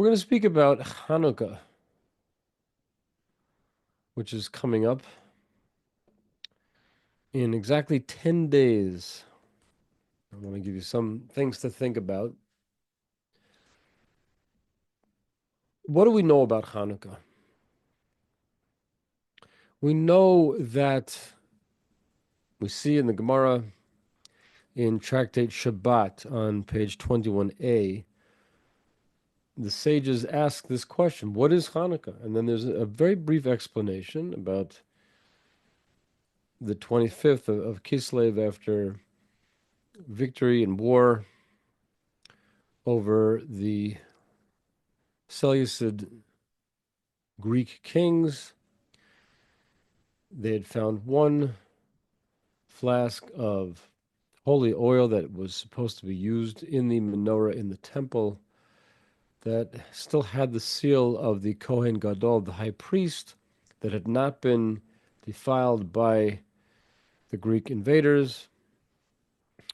going to speak about Chanukah, which is coming up in exactly 10 days. I want to give you some things to think about. What do we know about Chanukah? We know that we see in the Gemara in Tractate Shabbat on page 21a, the sages ask this question, what is Hanukkah? And then there's a very brief explanation about the 25th of Kislev after victory in war over the Seleucid Greek kings. They had found one flask of holy oil that was supposed to be used in the menorah in the temple that still had the seal of the Kohen Gadol, the high priest, that had not been defiled by the Greek invaders.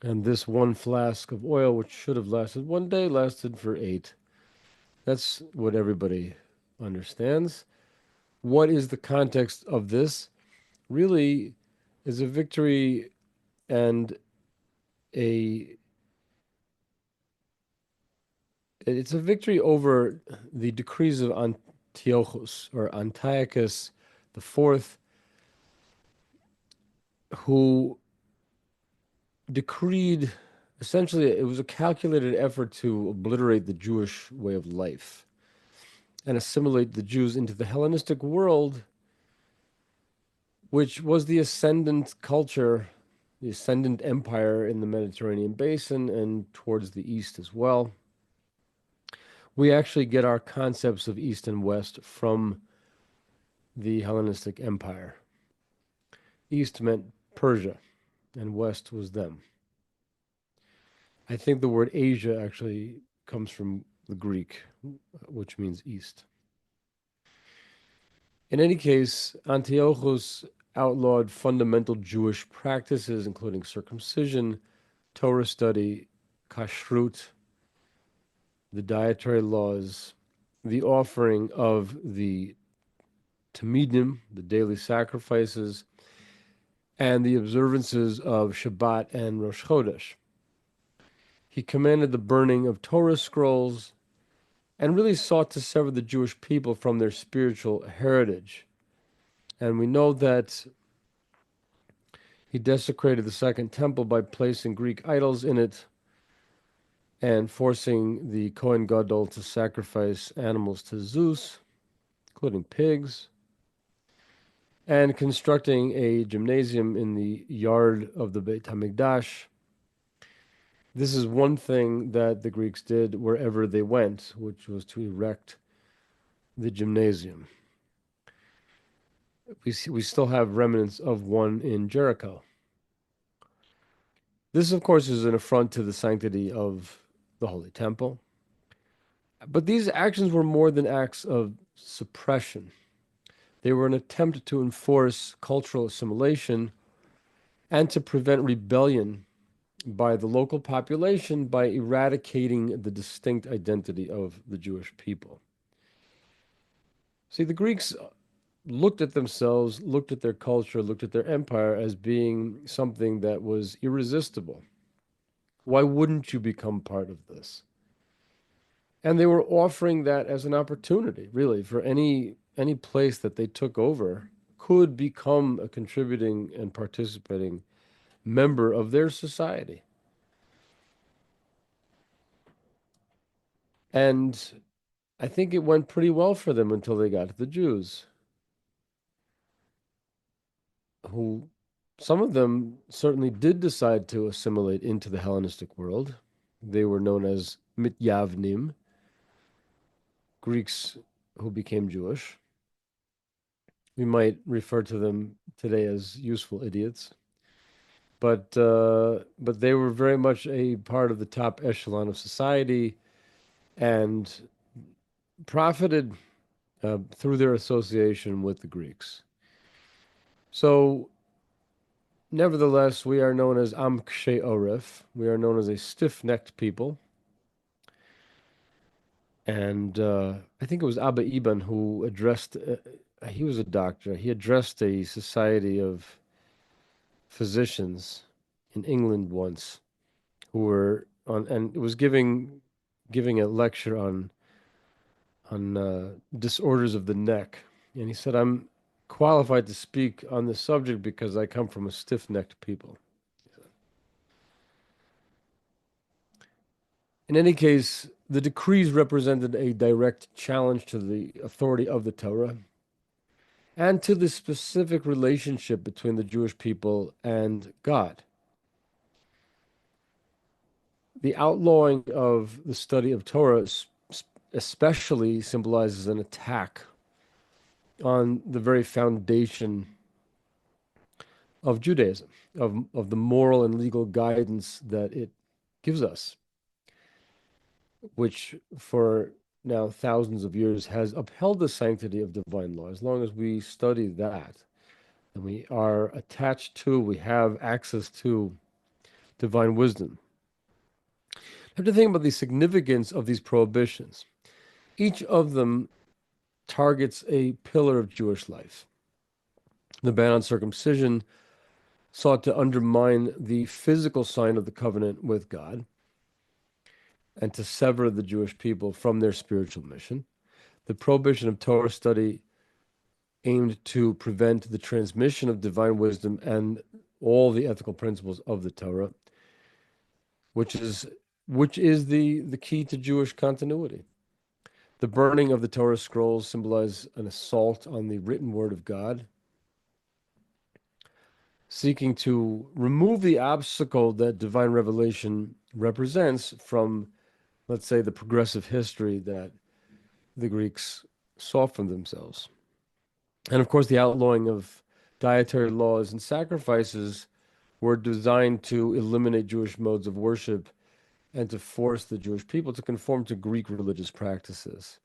And this one flask of oil, which should have lasted one day, lasted for 8. That's what everybody understands. What is the context of this? Really is a victory and it's a victory over the decrees of Antiochus or Antiochus IV, who decreed, essentially, it was a calculated effort to obliterate the Jewish way of life and assimilate the Jews into the Hellenistic world, which was the ascendant culture, the ascendant empire in the Mediterranean basin and towards the east as well. We actually get our concepts of east and west from the Hellenistic empire. East meant Persia, and west was them. I think the word Asia actually comes from the Greek, which means east. In any case, Antiochus outlawed fundamental Jewish practices, including circumcision, Torah study, kashrut, the dietary laws, the offering of the tamidim, the daily sacrifices, and the observances of Shabbat and Rosh Chodesh. He commanded the burning of Torah scrolls and really sought to sever the Jewish people from their spiritual heritage. And we know that he desecrated the Second Temple by placing Greek idols in it and forcing the Kohen Gadol to sacrifice animals to Zeus, including pigs, and constructing a gymnasium in the yard of the Beit HaMikdash. This is one thing that the Greeks did wherever they went, which was to erect the gymnasium. We still have remnants of one in Jericho. This, of course, is an affront to the sanctity of the Holy Temple. But these actions were more than acts of suppression. They were an attempt to enforce cultural assimilation and to prevent rebellion by the local population by eradicating the distinct identity of the Jewish people. See, the Greeks looked at themselves, looked at their culture, looked at their empire as being something that was irresistible. Why wouldn't you become part of this? And they were offering that as an opportunity, really, for any place that they took over could become a contributing and participating member of their society. And I think it went pretty well for them until they got to the Jews, who some of them certainly did decide to assimilate into the Hellenistic world. They were known as Mityavnim, Greeks who became Jewish. We might refer to them today as useful idiots. But they were very much a part of the top echelon of society and profited through their association with the Greeks. So, nevertheless, we are known as Am Kshe Oref. We are known as a stiff-necked people. And I think it was Abba Eban who addressed, he was a doctor, he addressed a society of physicians in England once who were on, and was giving a lecture on disorders of the neck. And he said, I'm qualified to speak on this subject because I come from a stiff-necked people. In any case, the decrees represented a direct challenge to the authority of the Torah and to the specific relationship between the Jewish people and God. The outlawing of the study of Torah especially symbolizes an attack on the very foundation of Judaism, of the moral and legal guidance that it gives us, which for now thousands of years has upheld the sanctity of divine law. As long as we study that, and we are attached to, we have access to divine wisdom. I have to think about the significance of these prohibitions. Each of them targets a pillar of Jewish life. The ban on circumcision sought to undermine the physical sign of the covenant with God and to sever the Jewish people from their spiritual mission. The prohibition of Torah study aimed to prevent the transmission of divine wisdom and all the ethical principles of the Torah, which is the key to Jewish continuity. The burning of the Torah scrolls symbolize an assault on the written word of God, seeking to remove the obstacle that divine revelation represents from, let's say, the progressive history that the Greeks saw for themselves. And of course, the outlawing of dietary laws and sacrifices were designed to eliminate Jewish modes of worship and to force the Jewish people to conform to Greek religious practices.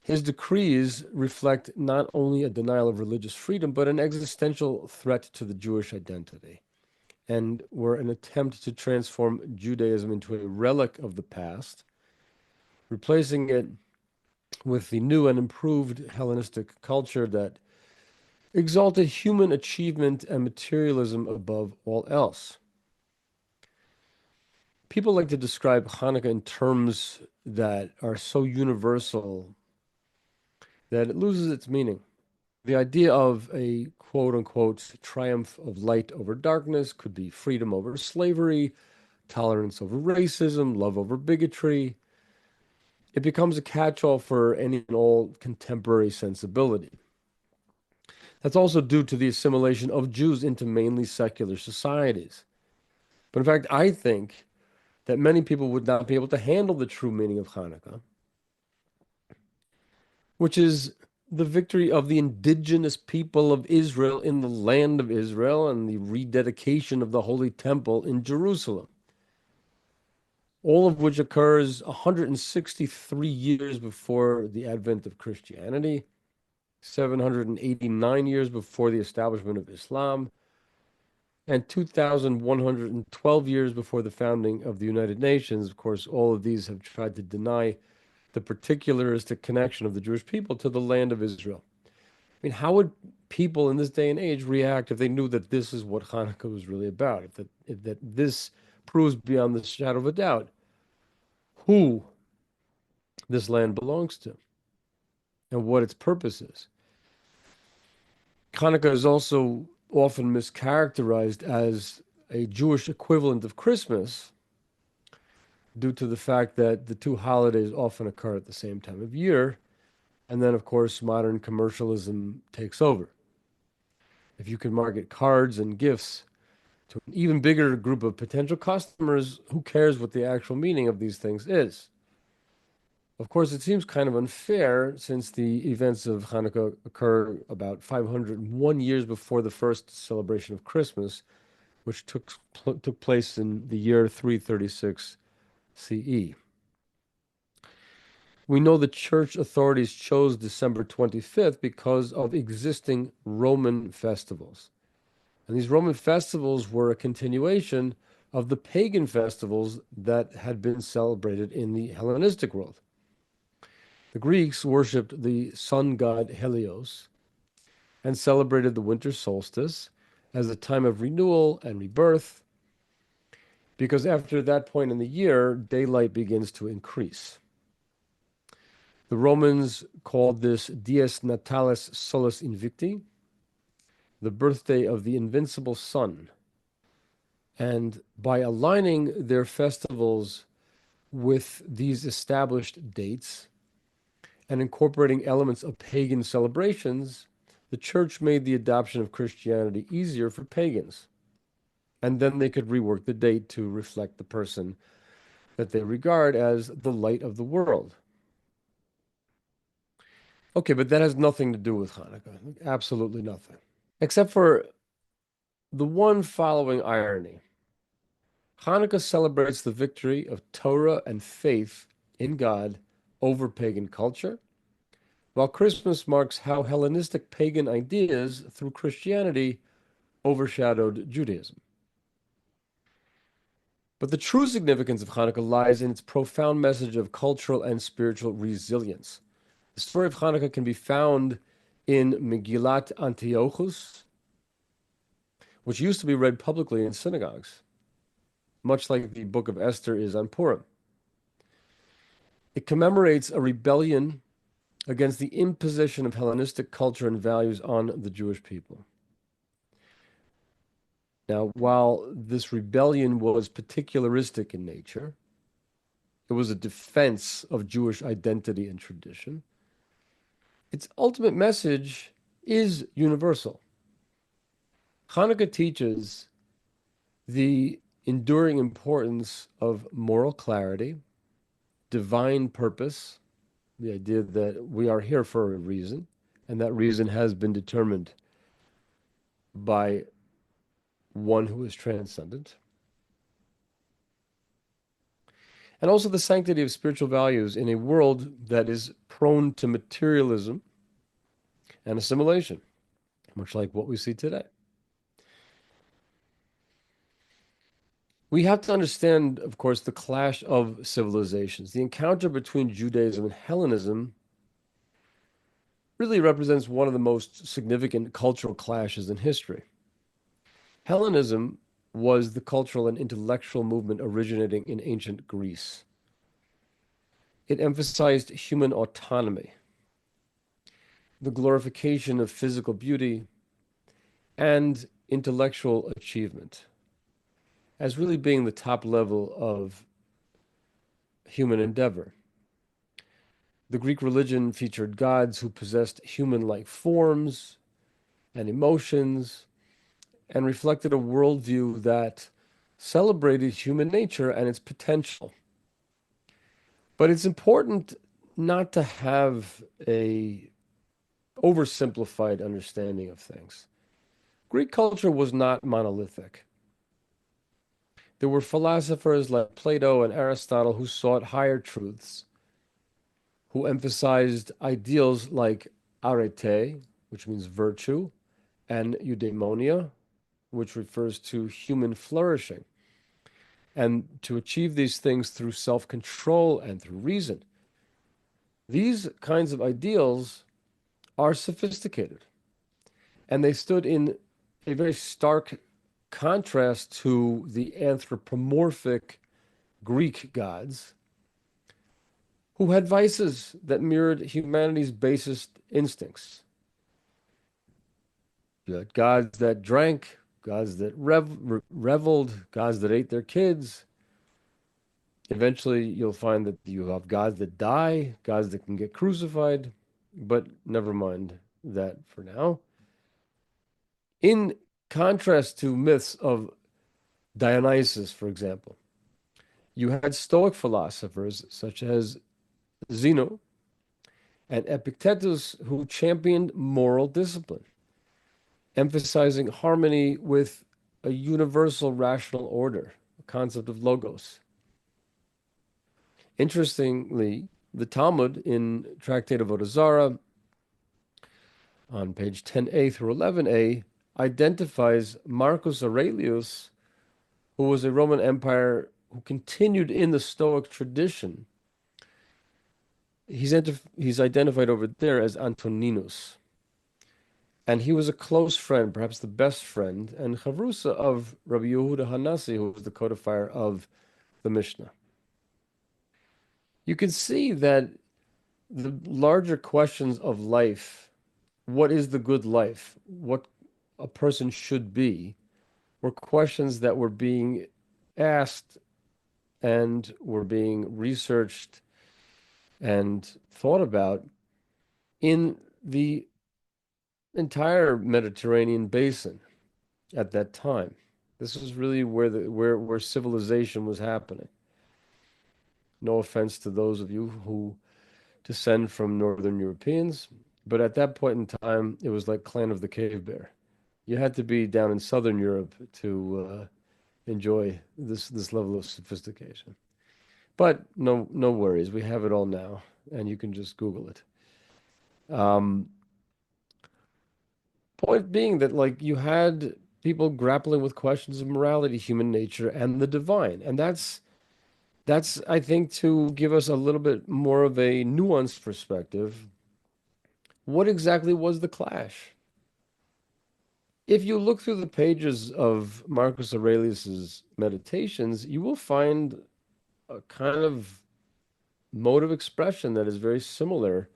His decrees reflect not only a denial of religious freedom, but an existential threat to the Jewish identity, and were an attempt to transform Judaism into a relic of the past, replacing it with the new and improved Hellenistic culture that exalted human achievement and materialism above all else. People like to describe Hanukkah in terms that are so universal that it loses its meaning. The idea of a quote unquote triumph of light over darkness could be freedom over slavery, tolerance over racism, love over bigotry. It becomes a catch-all for any and all contemporary sensibility. That's also due to the assimilation of Jews into mainly secular societies. But in fact, I think that many people would not be able to handle the true meaning of Hanukkah, which is the victory of the indigenous people of Israel in the land of Israel and the rededication of the Holy Temple in Jerusalem, all of which occurs 163 years before the advent of Christianity, 789 years before the establishment of Islam, and 2,112 years before the founding of the United Nations. Of course, all of these have tried to deny the particularistic connection of the Jewish people to the land of Israel. I mean, how would people in this day and age react if they knew that this is what Hanukkah was really about? If that this proves beyond the shadow of a doubt who this land belongs to and what its purpose is. Hanukkah is also often mischaracterized as a Jewish equivalent of Christmas due to the fact that the two holidays often occur at the same time of year. And then, of course, modern commercialism takes over. If you can market cards and gifts to an even bigger group of potential customers, who cares what the actual meaning of these things is? Of course, it seems kind of unfair since the events of Hanukkah occur about 501 years before the first celebration of Christmas, which took place in the year 336 CE. We know the church authorities chose December 25th because of existing Roman festivals. And these Roman festivals were a continuation of the pagan festivals that had been celebrated in the Hellenistic world. The Greeks worshipped the sun god Helios and celebrated the winter solstice as a time of renewal and rebirth, because after that point in the year, daylight begins to increase. The Romans called this Dies Natalis Solis Invicti, the birthday of the invincible sun. And by aligning their festivals with these established dates and incorporating elements of pagan celebrations, the church made the adoption of Christianity easier for pagans. And then they could rework the date to reflect the person that they regard as the light of the world. Okay, but that has nothing to do with Hanukkah. Absolutely nothing. Except for the one following irony. Hanukkah celebrates the victory of Torah and faith in God over pagan culture, while Christmas marks how Hellenistic pagan ideas through Christianity overshadowed Judaism. But the true significance of Hanukkah lies in its profound message of cultural and spiritual resilience. The story of Hanukkah can be found in Megillat Antiochus, which used to be read publicly in synagogues, much like the book of Esther is on Purim. It commemorates a rebellion against the imposition of Hellenistic culture and values on the Jewish people. Now, while this rebellion was particularistic in nature, it was a defense of Jewish identity and tradition, its ultimate message is universal. Hanukkah teaches the enduring importance of moral clarity, divine purpose, the idea that we are here for a reason, and that reason has been determined by one who is transcendent. And also the sanctity of spiritual values in a world that is prone to materialism and assimilation, much like what we see today. We have to understand, of course, the clash of civilizations. The encounter between Judaism and Hellenism really represents one of the most significant cultural clashes in history. Hellenism was the cultural and intellectual movement originating in ancient Greece. It emphasized human autonomy, the glorification of physical beauty, and intellectual achievement as really being the top level of human endeavor. The Greek religion featured gods who possessed human-like forms and emotions and reflected a worldview that celebrated human nature and its potential. But it's important not to have a oversimplified understanding of things. Greek culture was not monolithic. There were philosophers like Plato and Aristotle who sought higher truths, who emphasized ideals like arete, which means virtue, and eudaimonia, which refers to human flourishing, and to achieve these things through self-control and through reason. These kinds of ideals are sophisticated, and they stood in a very stark contrast to the anthropomorphic Greek gods, who had vices that mirrored humanity's basest instincts. You had gods that drank, gods that reveled, gods that ate their kids. Eventually, you'll find that you have gods that die, gods that can get crucified, but never mind that for now. In contrast to myths of Dionysus, for example, you had Stoic philosophers such as Zeno and Epictetus who championed moral discipline, emphasizing harmony with a universal rational order, a concept of logos. Interestingly, the Talmud in Tractate of Avodah Zarah on page 10a through 11a identifies Marcus Aurelius, who was a Roman Empire who continued in the Stoic tradition, he's identified over there as Antoninus. And he was a close friend, perhaps the best friend, and chavrusa of Rabbi Yehuda Hanasi, who was the codifier of the Mishnah. You can see that the larger questions of life, what is the good life, what a person should be, were questions that were being asked and were being researched and thought about in the entire Mediterranean basin at that time. This was really where civilization was happening. No offense to those of you who descend from Northern Europeans, but at that point in time, it was like Clan of the Cave Bear. You had to be down in Southern Europe to enjoy this level of sophistication. But no worries, we have it all now, and you can just Google it. Point being that like you had people grappling with questions of morality, human nature, and the divine, and that's I think to give us a little bit more of a nuanced perspective. What exactly was the clash? If you look through the pages of Marcus Aurelius's Meditations, you will find a kind of mode of expression that is very similar,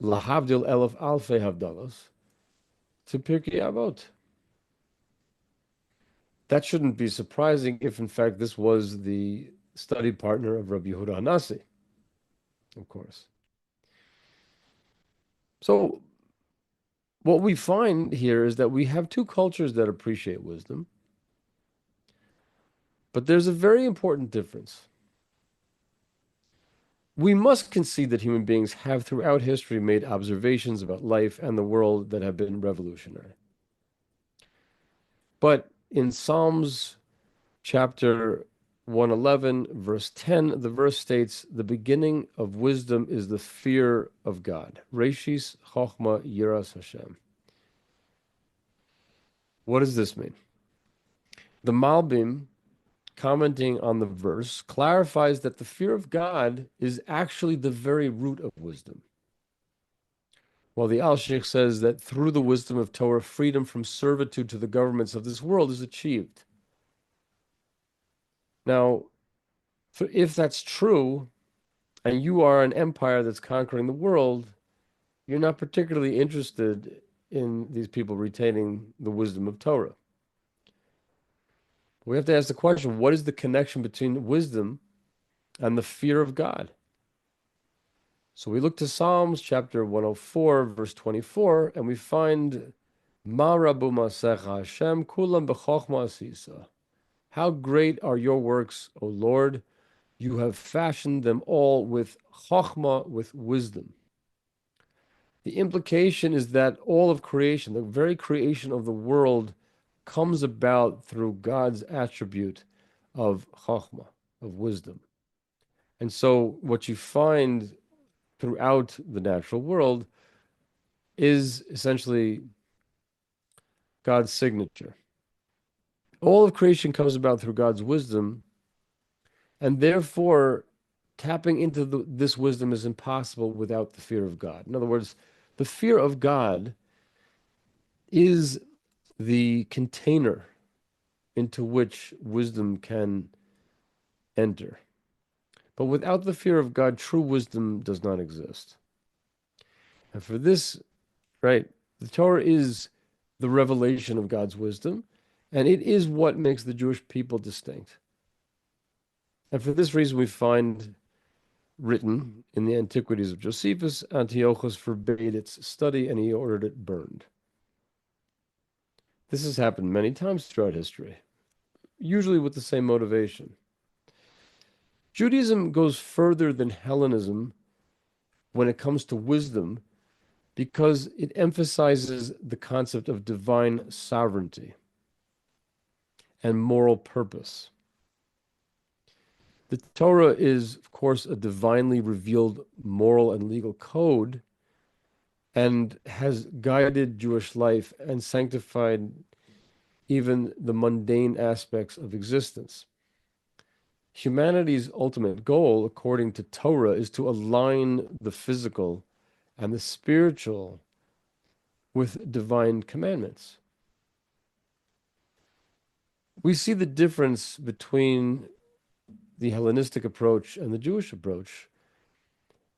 lahavdil elef alfei havdalos, to Pirkei Avot. That shouldn't be surprising if, in fact, this was the study partner of Rabbi Yehuda Hanasi, of course. So what we find here is that we have two cultures that appreciate wisdom, but there's a very important difference. We must concede that human beings have throughout history made observations about life and the world that have been revolutionary. But in Psalms chapter 111, verse 10, the verse states, the beginning of wisdom is the fear of God. Reshis Chochma Yiras Hashem. What does this mean? The Malbim, commenting on the verse, clarifies that the fear of God is actually the very root of wisdom. While the Al-Sheikh says that through the wisdom of Torah, freedom from servitude to the governments of this world is achieved. Now, if that's true, and you are an empire that's conquering the world, you're not particularly interested in these people retaining the wisdom of Torah. We have to ask the question, what is the connection between wisdom and the fear of God? So we look to Psalms chapter 104, verse 24, and we find Ma rabu masecha Hashem kulam b'chochma asisa. How great are your works, O Lord! You have fashioned them all with chochma, with wisdom. The implication is that all of creation, the very creation of the world, comes about through God's attribute of chochma, of wisdom. And so what you find throughout the natural world is essentially God's signature. All of creation comes about through God's wisdom, and therefore tapping into this wisdom is impossible without the fear of God. In other words, the fear of God is the container into which wisdom can enter. But without the fear of God, true wisdom does not exist. And for this, right, the Torah is the revelation of God's wisdom, and it is what makes the Jewish people distinct. And for this reason, we find written in the Antiquities of Josephus, Antiochus forbade its study and he ordered it burned. This has happened many times throughout history, usually with the same motivation. Judaism goes further than Hellenism when it comes to wisdom because it emphasizes the concept of divine sovereignty and moral purpose. The Torah is, of course, a divinely revealed moral and legal code and has guided Jewish life and sanctified even the mundane aspects of existence. Humanity's ultimate goal, according to Torah, is to align the physical and the spiritual with divine commandments. We see the difference between the Hellenistic approach and the Jewish approach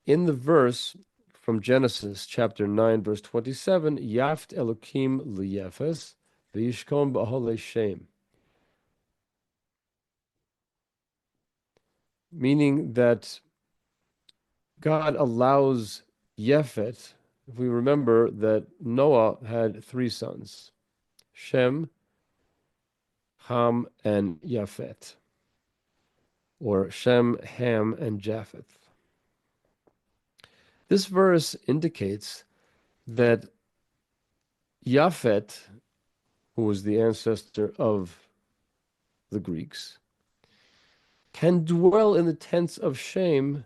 in the verse from Genesis chapter 9, verse 27, Yaft Elokim liyefes v'yishkom b'aholei shem. Meaning that God allows Yefet, if we remember that Noah had three sons, Shem, Ham, and Yafet, or Shem, Ham, and Japheth. This verse indicates that Yafet, who was the ancestor of the Greeks, can dwell in the tents of Shem,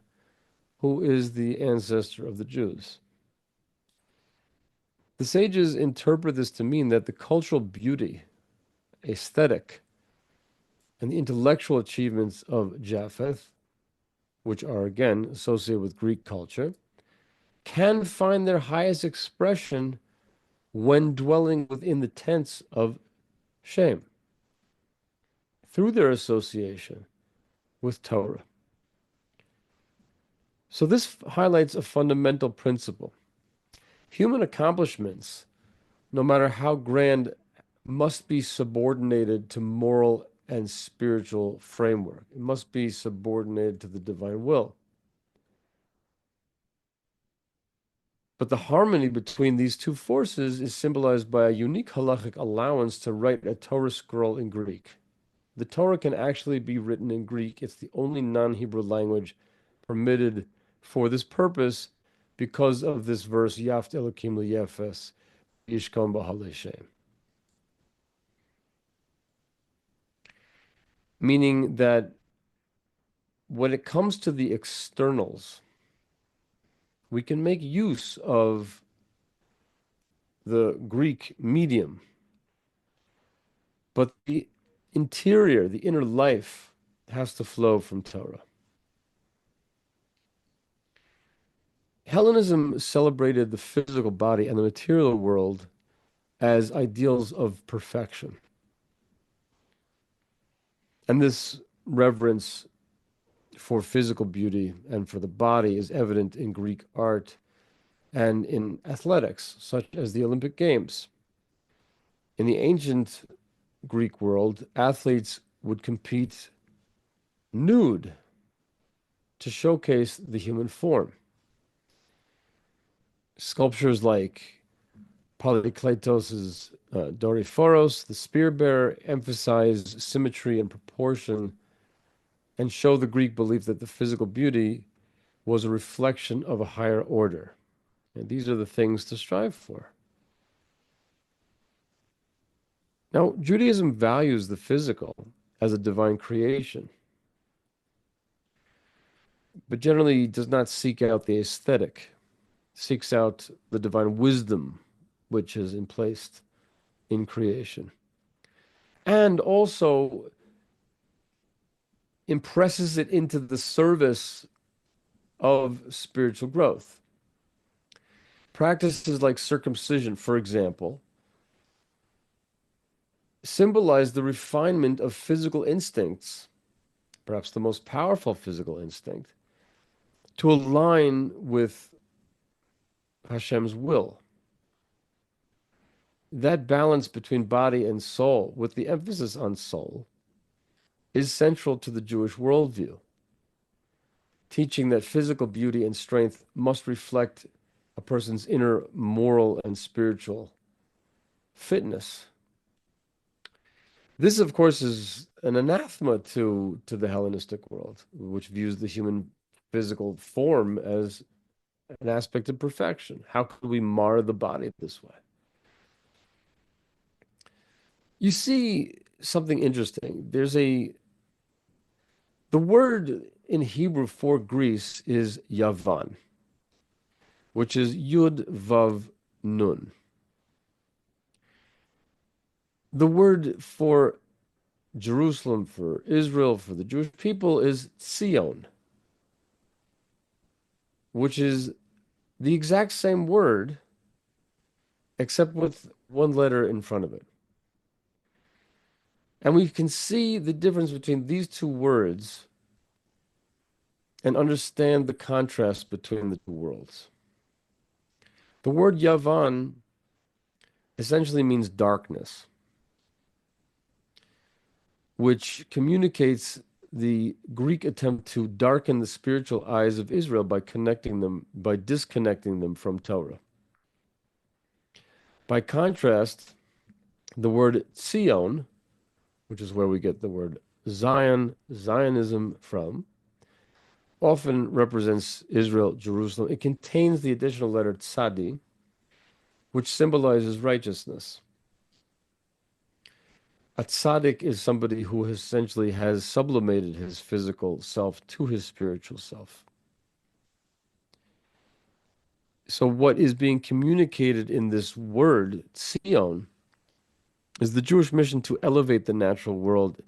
who is the ancestor of the Jews. The sages interpret this to mean that the cultural beauty, aesthetic, and the intellectual achievements of Japheth, which are again associated with Greek culture, can find their highest expression when dwelling within the tents of Shem, through their association with Torah. So this highlights a fundamental principle. Human accomplishments, no matter how grand, must be subordinated to moral and spiritual framework. It must be subordinated to the divine will. But the harmony between these two forces is symbolized by a unique halachic allowance to write a Torah scroll in Greek. The Torah can actually be written in Greek. It's the only non-Hebrew language permitted for this purpose because of this verse, Yaft Elokim liyefes yishkom b'aholei shem. Meaning that when it comes to the externals, we can make use of the Greek medium, but the interior, the inner life, has to flow from Torah. Hellenism celebrated the physical body and the material world as ideals of perfection. And this reverence for physical beauty and for the body is evident in Greek art and in athletics, such as the Olympic Games. In the ancient Greek world, athletes would compete nude to showcase the human form. Sculptures like Polykleitos's Doryphoros, the spear bearer, emphasize symmetry and proportion and show the Greek belief that the physical beauty was a reflection of a higher order. And these are the things to strive for. Now, Judaism values the physical as a divine creation, but generally does not seek out the aesthetic, seeks out the divine wisdom which is placed in creation, and also impresses it into the service of spiritual growth. Practices like circumcision, for example, symbolize the refinement of physical instincts, perhaps the most powerful physical instinct, to align with Hashem's will. That balance between body and soul, with the emphasis on soul, is central to the Jewish worldview, teaching that physical beauty and strength must reflect a person's inner moral and spiritual fitness. This, of course, is an anathema to the Hellenistic world, which views the human physical form as an aspect of perfection. How could we mar the body this way? You see something interesting. The word in Hebrew for Greece is Yavan, which is Yud Vav Nun. The word for Jerusalem, for Israel, for the Jewish people is Zion, which is the exact same word, except with one letter in front of it. And we can see the difference between these two words and understand the contrast between the two worlds. The word Yavan essentially means darkness, which communicates the Greek attempt to darken the spiritual eyes of Israel by disconnecting them from Torah. By contrast, the word Zion, which is where we get the word Zion, Zionism from, often represents Israel, Jerusalem. It contains the additional letter Tzadi, which symbolizes righteousness. A tzaddik is somebody who essentially has sublimated his physical self to his spiritual self. So what is being communicated in this word, Zion, is the Jewish mission to elevate the natural world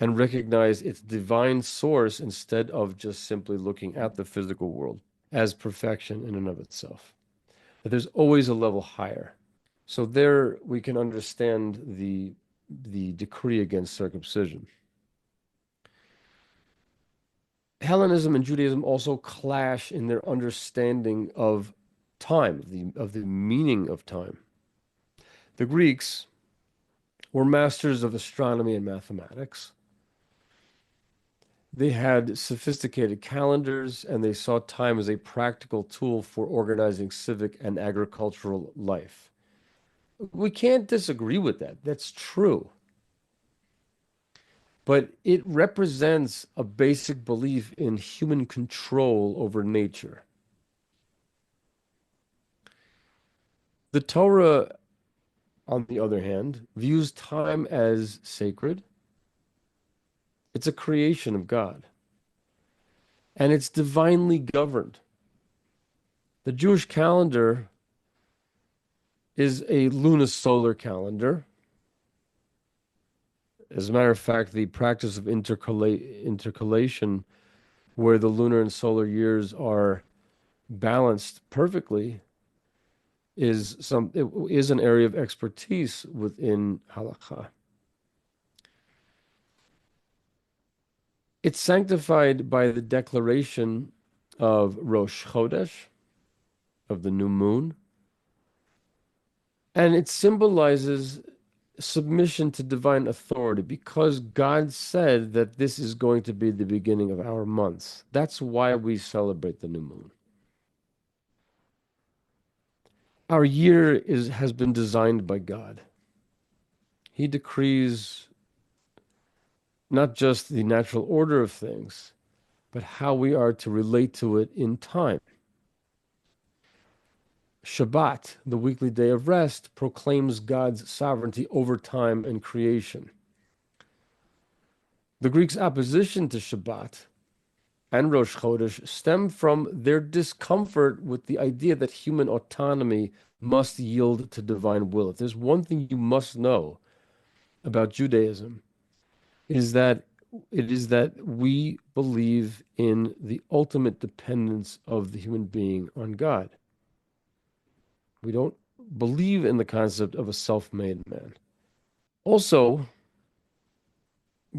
and recognize its divine source instead of just simply looking at the physical world as perfection in and of itself. But there's always a level higher. So there we can understand the decree against circumcision. Hellenism and Judaism also clash in their understanding of time, of the meaning of time. The Greeks were masters of astronomy and mathematics. They had sophisticated calendars, and they saw time as a practical tool for organizing civic and agricultural life. We can't disagree with that. That's true. But it represents a basic belief in human control over nature. The Torah, on the other hand, views time as sacred. It's a creation of God. And it's divinely governed. The Jewish calendar is a lunisolar calendar. As a matter of fact, the practice of intercalation, where the lunar and solar years are balanced perfectly, is an area of expertise within halakha. It's sanctified by the declaration of Rosh Chodesh, of the new moon, and it symbolizes submission to divine authority because God said that this is going to be the beginning of our months. That's why we celebrate the new moon. Our year has been designed by God. He decrees not just the natural order of things, but how we are to relate to it in time. Shabbat, the weekly day of rest, proclaims God's sovereignty over time and creation. The Greeks' opposition to Shabbat and Rosh Chodesh stem from their discomfort with the idea that human autonomy must yield to divine will. If there's one thing you must know about Judaism, it is that we believe in the ultimate dependence of the human being on God. We don't believe in the concept of a self-made man. Also,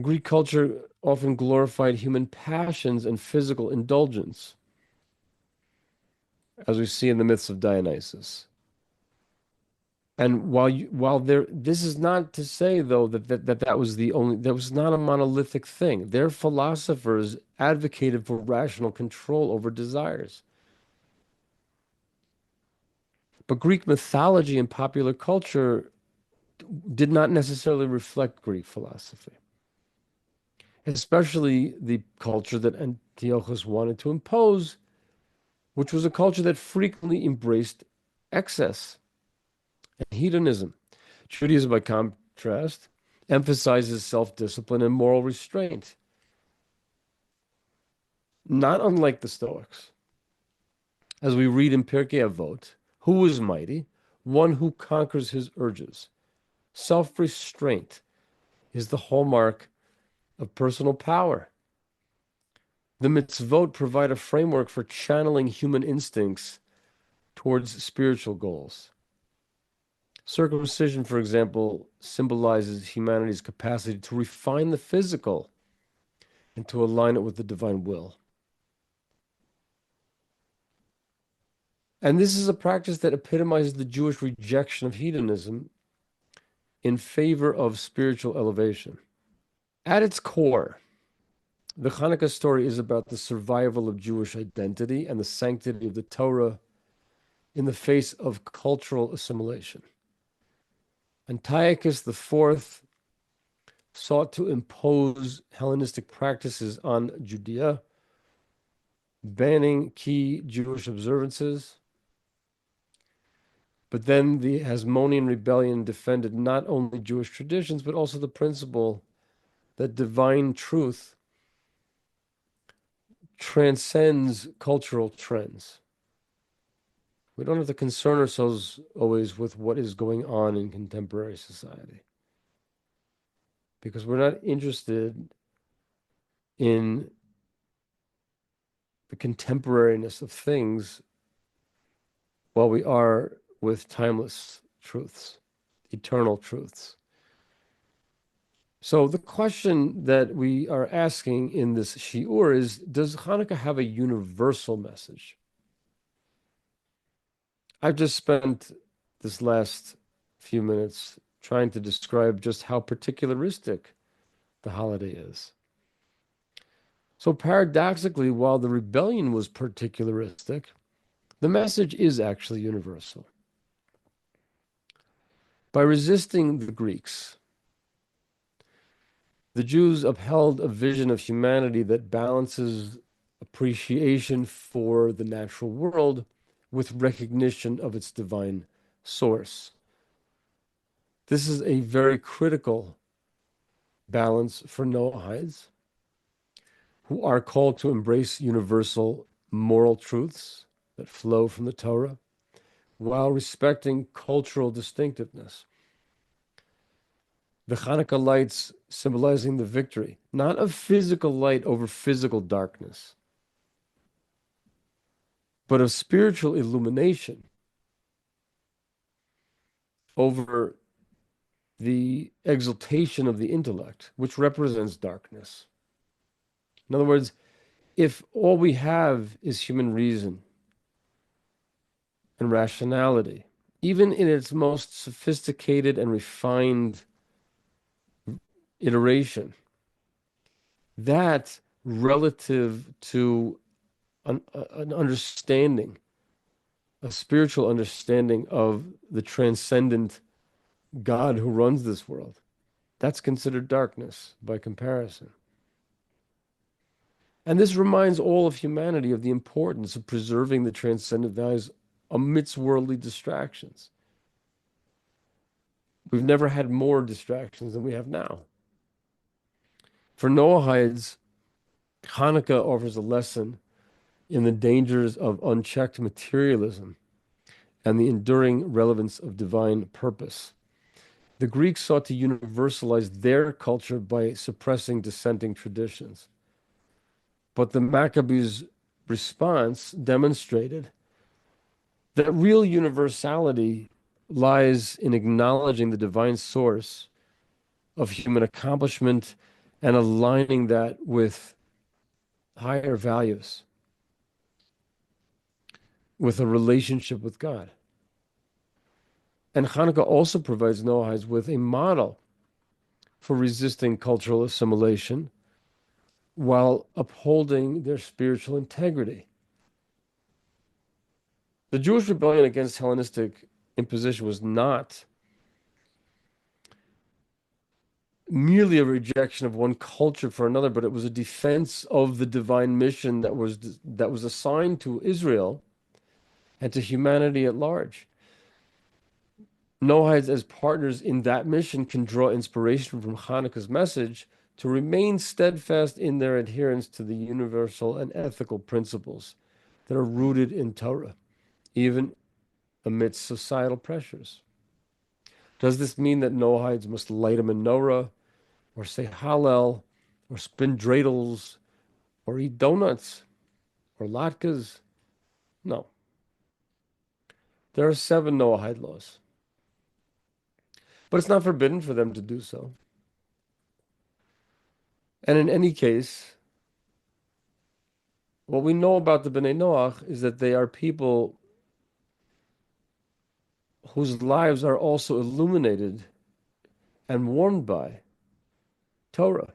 Greek culture often glorified human passions and physical indulgence, as we see in the myths of Dionysus. And this is not to say though that was not a monolithic thing. Their philosophers advocated for rational control over desires. But Greek mythology and popular culture did not necessarily reflect Greek philosophy, especially the culture that Antiochus wanted to impose, which was a culture that frequently embraced excess and hedonism. Judaism, by contrast, emphasizes self-discipline and moral restraint, not unlike the Stoics. As we read in Pirkei Avot, who is mighty? One who conquers his urges. Self-restraint is the hallmark of personal power. The mitzvot provide a framework for channeling human instincts towards spiritual goals. Circumcision, for example, symbolizes humanity's capacity to refine the physical and to align it with the divine will. And this is a practice that epitomizes the Jewish rejection of hedonism in favor of spiritual elevation. At its core, the Chanukah story is about the survival of Jewish identity and the sanctity of the Torah in the face of cultural assimilation. Antiochus IV sought to impose Hellenistic practices on Judea, banning key Jewish observances. But then the Hasmonean rebellion defended not only Jewish traditions, but also the principle that divine truth transcends cultural trends. We don't have to concern ourselves always with what is going on in contemporary society, because we're not interested in the contemporariness of things while we are with timeless truths, eternal truths. So the question that we are asking in this shiur is, does Hanukkah have a universal message? I've just spent this last few minutes trying to describe just how particularistic the holiday is. So paradoxically, while the rebellion was particularistic, the message is actually universal. By resisting the Greeks, the Jews upheld a vision of humanity that balances appreciation for the natural world with recognition of its divine source. This is a very critical balance for Noahides, who are called to embrace universal moral truths that flow from the Torah, while respecting cultural distinctiveness. The Hanukkah lights symbolizing the victory, not of physical light over physical darkness, but of spiritual illumination over the exaltation of the intellect, which represents darkness. In other words, if all we have is human reason and rationality, even in its most sophisticated and refined iteration, that relative to an understanding, a spiritual understanding of the transcendent God who runs this world, that's considered darkness by comparison. And this reminds all of humanity of the importance of preserving the transcendent values amidst worldly distractions. We've never had more distractions than we have now. For Noahides, Hanukkah offers a lesson in the dangers of unchecked materialism and the enduring relevance of divine purpose. The Greeks sought to universalize their culture by suppressing dissenting traditions. But the Maccabees' response demonstrated that real universality lies in acknowledging the divine source of human accomplishment and aligning that with higher values, with a relationship with God. And Hanukkah also provides Noahides with a model for resisting cultural assimilation while upholding their spiritual integrity. The Jewish rebellion against Hellenistic imposition was not merely a rejection of one culture for another, but it was a defense of the divine mission that was assigned to Israel and to humanity at large. Noahides, as partners in that mission, can draw inspiration from Hanukkah's message to remain steadfast in their adherence to the universal and ethical principles that are rooted in Torah, even amidst societal pressures. Does this mean that Noahides must light a menorah or say Hallel, or spin dreidels, or eat donuts, or latkes. No. There are 7 Noahide laws. But it's not forbidden for them to do so. And in any case, what we know about the B'nai Noach is that they are people whose lives are also illuminated and warmed by Torah.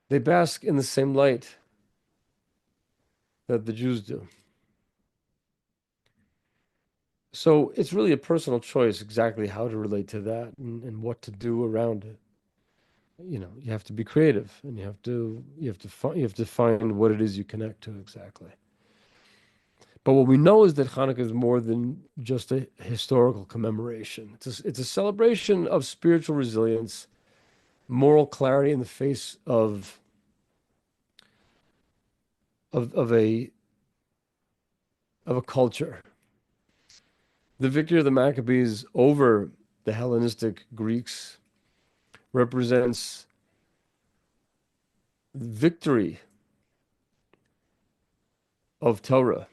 They bask in the same light that the Jews do. So it's really a personal choice exactly how to relate to that and what to do around it. You know, you have to be creative, and you have to find what it is you connect to exactly. But what we know is that Hanukkah is more than just a historical commemoration. It's a celebration of spiritual resilience, moral clarity in the face of a culture. The victory of the Maccabees over the Hellenistic Greeks represents victory of Torah,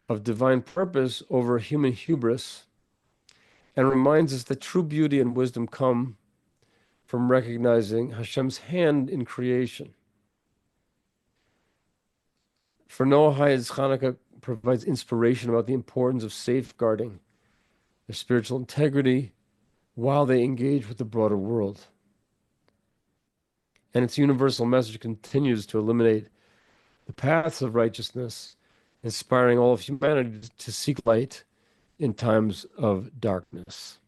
of divine purpose over human hubris, and reminds us that true beauty and wisdom come from recognizing Hashem's hand in creation. For Noahides, Hanukkah provides inspiration about the importance of safeguarding their spiritual integrity while they engage with the broader world. And its universal message continues to illuminate the paths of righteousness, inspiring all of humanity to seek light in times of darkness.